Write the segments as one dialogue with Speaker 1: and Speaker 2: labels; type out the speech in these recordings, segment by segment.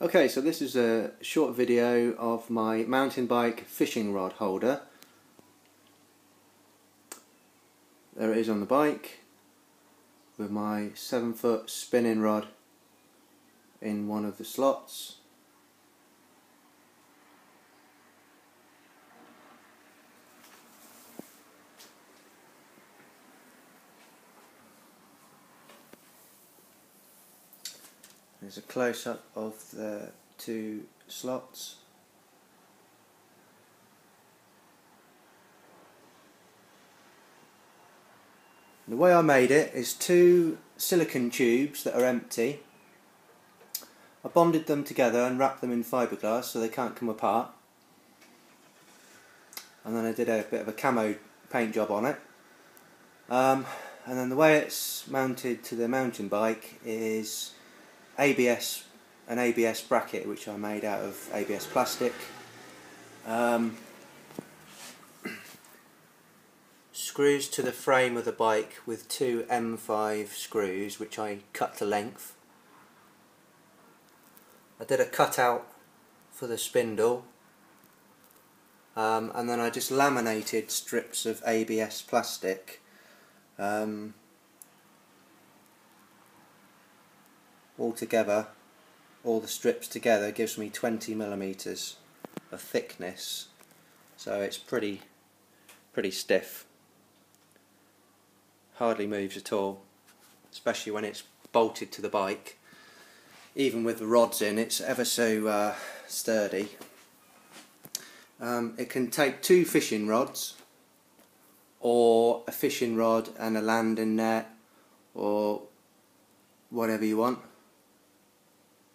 Speaker 1: Okay, so this is a short video of my mountain bike fishing rod holder. There it is on the bike with my 7-foot spinning rod in one of the slots. There's a close-up of the two slots. The way I made it is two silicone tubes that are empty. I bonded them together and wrapped them in fiberglass so they can't come apart. And then I did a bit of a camo paint job on it. And then the way it's mounted to the mountain bike is an ABS bracket which I made out of ABS plastic. Screws to the frame of the bike with two M5 screws which I cut to length. I did a cutout for the spindle, and then I just laminated strips of ABS plastic all together. All the strips together gives me 20mm of thickness, so it's pretty stiff. Hardly moves at all, especially when it's bolted to the bike. Even with the rods in, it's ever so sturdy. It can take two fishing rods, or a fishing rod and a landing net, or whatever you want.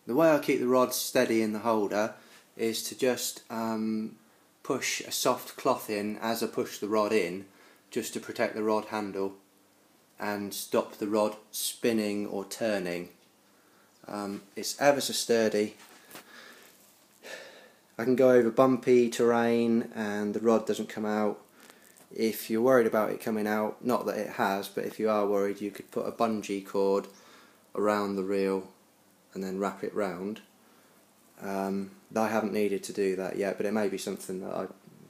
Speaker 1: The way I keep the rod steady in the holder is to just push a soft cloth in as I push the rod in, just to protect the rod handle and stop the rod spinning or turning. It's ever so sturdy. I can go over bumpy terrain and the rod doesn't come out. If you're worried about it coming out, not that it has, but if you are worried, you could put a bungee cord around the reel and then wrap it round. I haven't needed to do that yet, but it may be something that I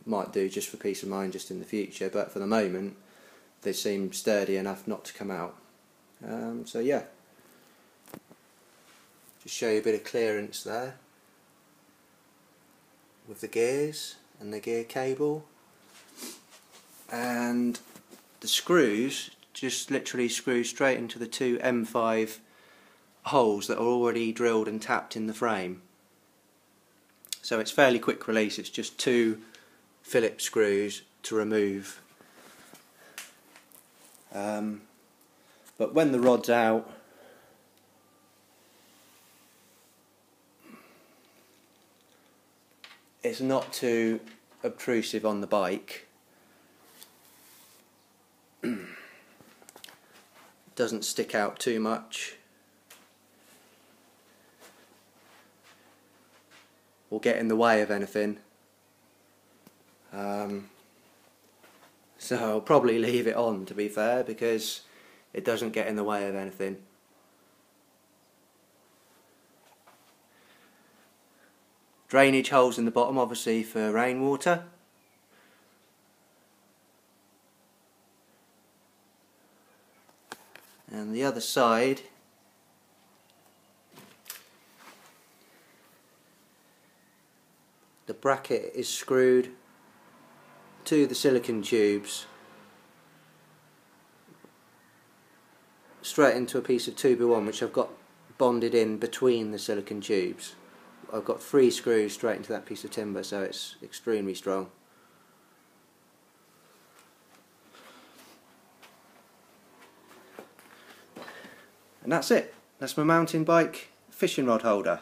Speaker 1: might do just for peace of mind just in the future, but for the moment they seem sturdy enough not to come out. So yeah, just show you a bit of clearance there with the gears and the gear cable, and the screws just literally screw straight into the two M5 holes that are already drilled and tapped in the frame. So it's fairly quick release. It's just two Phillips screws to remove. But when the rod's out, it's not too obtrusive on the bike. Doesn't stick out too much or get in the way of anything. So I'll probably leave it on, to be fair, because it doesn't get in the way of anything. Drainage holes in the bottom, obviously for rainwater. And the other side, the bracket is screwed to the silicone tubes straight into a piece of 2x1 which I've got bonded in between the silicone tubes. I've got 3 screws straight into that piece of timber, so it's extremely strong. And that's it. That's my mountain bike fishing rod holder.